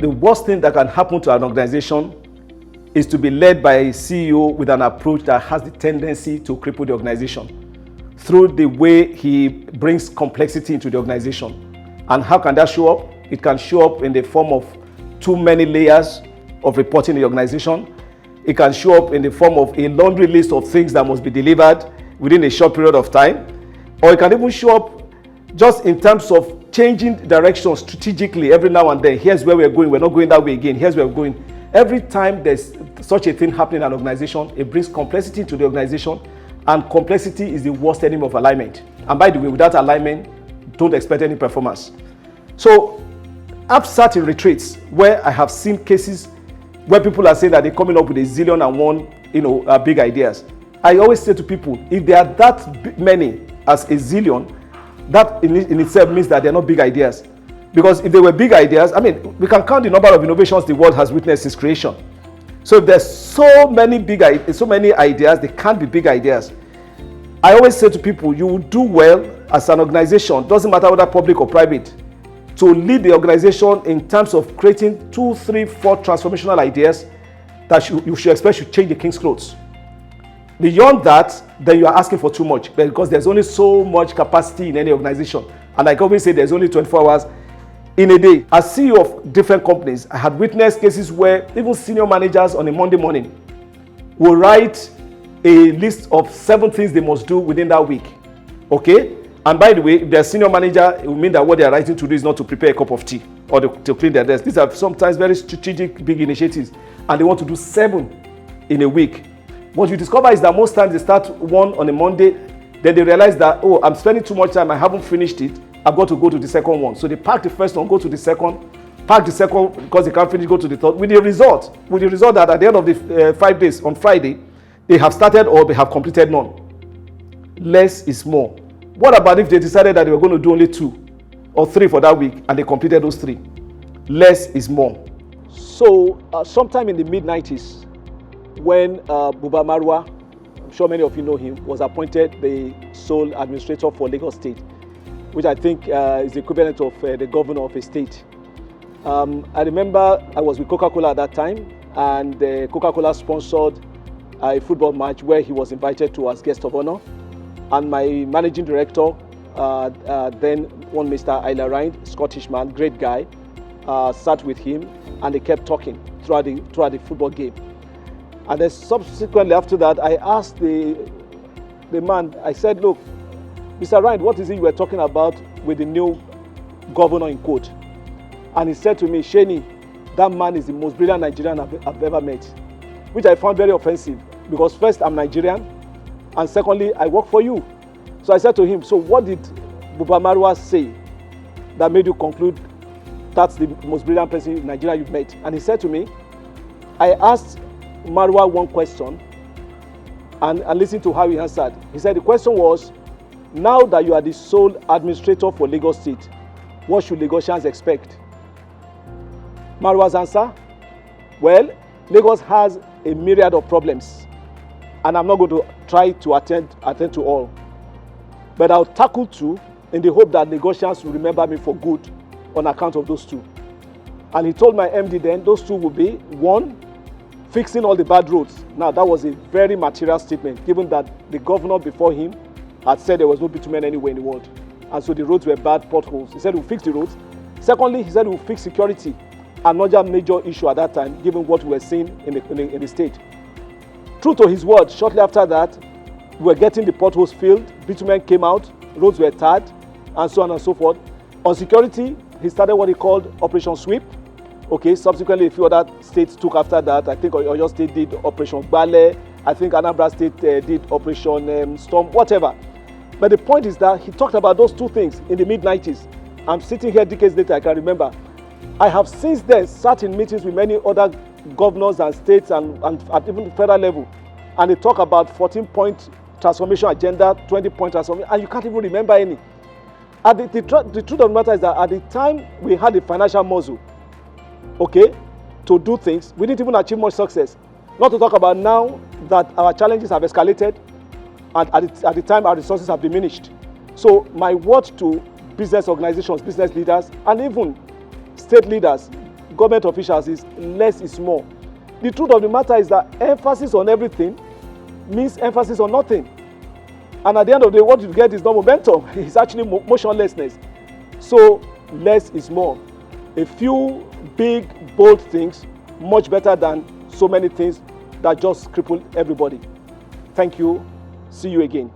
the worst thing that can happen to an organization is to be led by a CEO with an approach that has the tendency to cripple the organization through the way he brings complexity into the organization. And how can that show up? It can show up in the form of too many layers of reporting in the organization. It can show up in the form of a laundry list of things that must be delivered within a short period of time. Or it can even show up just in terms of changing direction strategically every now and then. Here's where we're going. We're not going that way again. Here's where we're going. Every time there's such a thing happening in an organization, it brings complexity to the organization, and complexity is the worst enemy of alignment. And by the way, without alignment, don't expect any performance. So I've sat in retreats where I have seen cases where people are saying that they're coming up with a zillion and one, big ideas. I always say to people, if there are that many as a zillion, that in itself means that they're not big ideas. Because if they were big ideas, we can count the number of innovations the world has witnessed since creation. So if there's so many ideas, they can't be big ideas. I always say to people, you will do well as an organization, doesn't matter whether public or private, to lead the organization in terms of creating 2, 3, 4 transformational ideas that you should expect should change the king's clothes. Beyond that, then you are asking for too much, because there's only so much capacity in any organization. And like I always say, there's only 24 hours in a day. As CEO of different companies, I had witnessed cases where even senior managers on a Monday morning will write a list of 7 things they must do within that week. Okay? And by the way, if they're a senior manager, it will mean that what they're writing to do is not to prepare a cup of tea or to clean their desk. These are sometimes very strategic, big initiatives, and they want to do 7 in a week. What you discover is that most times they start one on a Monday, then they realize that, oh, I'm spending too much time, I haven't finished it, I've got to go to the second one. So they pack the first one, go to the second, pack the second because they can't finish, go to the third, with the result that at the end of the 5 days, on Friday, they have started or they have completed none. Less is more. What about if they decided that they were going to do only 2 or 3 for that week and they completed those 3? Less is more. So sometime in the mid-90s, when Buba Marwa, I'm sure many of you know him, was appointed the sole administrator for Lagos State, which I think is the equivalent of the governor of a state. I remember I was with Coca-Cola at that time, and Coca-Cola sponsored a football match where he was invited to as guest of honor. And my managing director, then one Mr. Ayla Rind, Scottish man, great guy, sat with him, and they kept talking throughout the football game. And then subsequently after that, I asked the man, I said, look, Mr. Rind, what is it you were talking about with the new governor in quote? And he said to me, Sheni, that man is the most brilliant Nigerian I've ever met, which I found very offensive, because first, I'm Nigerian, and secondly, I work for you. So I said to him, so what did Buba Marwa say that made you conclude that's the most brilliant person in Nigeria you've met? And he said to me, I asked Marwa one question and listen to how he answered. He said the question was, now that you are the sole administrator for Lagos State, what should Lagosians expect? Marwa's answer, well, Lagos has a myriad of problems, and I'm not going to try to attend to all. But I'll tackle 2 in the hope that Lagosians will remember me for good on account of those 2. And he told my MD then, those 2 will be, 1, fixing all the bad roads. Now, that was a very material statement, given that the governor before him had said there was no bitumen anywhere in the world. And so the roads were bad, potholes. He said we'll fix the roads. Secondly, he said we'll fix security, another major issue at that time, given what we were seeing in the state. True to his word, shortly after that, we were getting the potholes filled, bitumen came out, roads were tarred, and so on and so forth. On security, he started what he called Operation Sweep. Okay, subsequently a few other states took after that. I think Oyo State did Operation Bale. I think Anambra State did Operation Storm, whatever. But the point is that he talked about those 2 things in the mid-90s. I'm sitting here decades later, I can remember. I have since then sat in meetings with many other governors and states and at even the federal level. And they talk about 14-point transformation agenda, 20-point transformation, and you can't even remember any. The truth of the matter is that at the time we had the financial muscle, okay, to do things, we didn't even achieve much success. Not to talk about now that our challenges have escalated, and at the time our resources have diminished. So my word to business organizations, business leaders, and even state leaders, government officials is less is more. The truth of the matter is that emphasis on everything means emphasis on nothing. And at the end of the day, what you get is not momentum. It's actually motionlessness. So less is more. A few big, bold things, much better than so many things that just cripple everybody. Thank you. See you again.